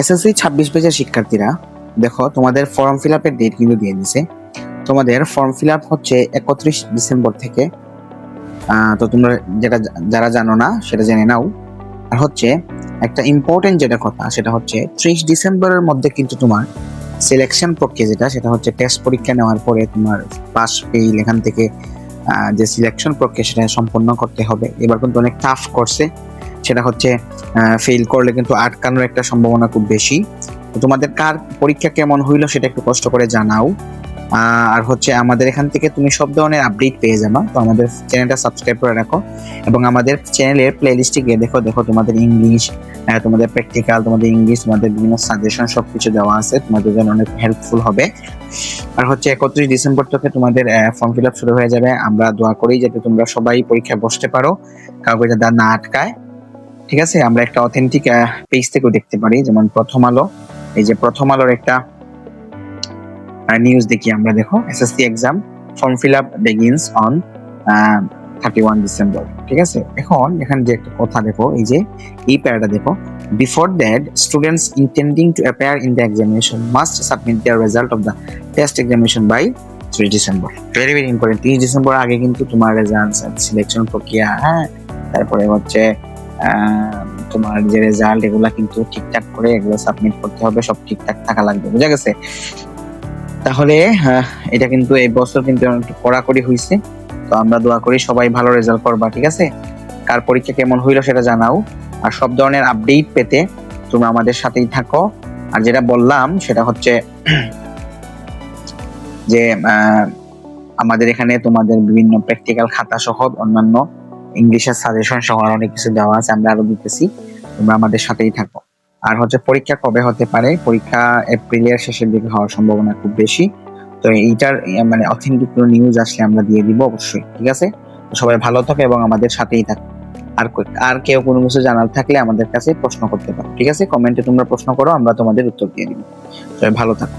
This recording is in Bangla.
এসএসসি 26 ব্যাচের শিক্ষার্থীরা দেখো, তোমাদের ফর্ম ফিল আপের ডেট কিন্তু দিয়ে দিছে। তোমাদের ফর্ম ফিল আপ হচ্ছে 31 ডিসেম্বর থেকে। তো তোমরা যারা জানো না সেটা জেনে নাও। আর হচ্ছে একটা ইম্পর্টেন্ট যেটা কথা, সেটা হচ্ছে 30 ডিসেম্বরের মধ্যে কিন্তু তোমার সিলেকশন প্রক্রিয়া সেটা হচ্ছে টেস্ট পরীক্ষা নেওয়ার পরে তোমার পাস ফেইল এখান থেকে যে সিলেকশন প্রক্রিয়া সেটা সম্পন্ন করতে হবে। এবার কিন্তু অনেক টাফ করছে, সেটা হচ্ছে ফেল করলে কিন্তু আটকানোর একটা সম্ভাবনা খুব বেশি। তো তোমাদের কার পরীক্ষা কেমন হইলো সেটা একটু কষ্ট করে জানাও। আর হচ্ছে আমাদের এখান থেকে তুমি সব ধরনের আপডেট পেয়ে যাবা। তো আমাদের চ্যানেলটা সাবস্ক্রাইব করে রাখো এবং আমাদের চ্যানেলের প্লেলিস্টে গিয়ে দেখো তোমাদের ইংলিশ, তোমাদের প্র্যাকটিক্যাল, তোমাদের ইংলিশ, তোমাদের বিভিন্ন সাজেশন সবকিছু দেওয়া আছে, তোমাদের জন্য অনেক হেল্পফুল হবে। আর হচ্ছে 31 ডিসেম্বর থেকে তোমাদের ফর্ম ফিল আপ শুরু হয়ে যাবে। আমরা দোয়া করি যাতে তোমরা সবাই পরীক্ষায় বসতে পারো, কাউকে যাতে না আটকায়। ঠিক আছে, আমরা একটা অথেন্টিক পেজ থেকেও দেখতে পারি, যেমন প্রথম আলো। এই যে প্রথম আলোর একটা নিউজ দেখি আমরা, দেখো SSC exam form fill up begins on 31 December. ঠিক আছে, এখন এখানে যে একটা কথা দেখো, এই যে এই প্যারাটা দেখো, before that students intending to appear in the examination must submit their result of the test examination by 3 December. Very very important. 30 December আগে কিন্তু তোমার রেজাল্ট, সিলেকশন প্রক্রিয়া, তারপরে হচ্ছে তোমার যে রেজাল্ট, এগুলা কিন্তু ঠিকঠাক করে এগুলো সাবমিট করতে হবে, সব ঠিকঠাক থাকা লাগবে। বুঝা গেছে? তাহলে এটা কিন্তু এই বছর কিন্তু একটু কড়াকড়ি হয়েছে। তো আমরা দোয়া করি সবাই ভালো রেজাল্ট করবা। ঠিক আছে, কার পরীক্ষা কেমন হইলো সেটা জানাও। আর সব ধরনের আপডেট পেতে তোমরা আমাদের সাথেই থাকো। আর যেটা বললাম সেটা হচ্ছে যে আমাদের এখানে তোমাদের বিভিন্ন প্র্যাকটিক্যাল খাতা সহ অন্যান্য ইংলিশের সাজেশন সহ অনেক কিছু দেওয়া আছে, আমরা আরো দিতেছি। তোমরা আমাদের সাথেই থাকো। আর হচ্ছে পরীক্ষা কবে হতে পারে? পরীক্ষা এপ্রিলের শেষের দিকে হওয়ার সম্ভাবনা খুব বেশি। তো এইটার মানে অথেন্টিক কোনো নিউজ আসলে আমরা দিয়ে দিব অবশ্যই। ঠিক আছে, সবাই ভালো থাকো এবং আমাদের সাথেই থাকো। আর কেউ কোনো কিছু জানার থাকলে আমাদের কাছে প্রশ্ন করতে পারো। ঠিক আছে, কমেন্টে তোমরা প্রশ্ন করো, আমরা তোমাদের উত্তর দিয়ে দিব। সবাই ভালো থাকো।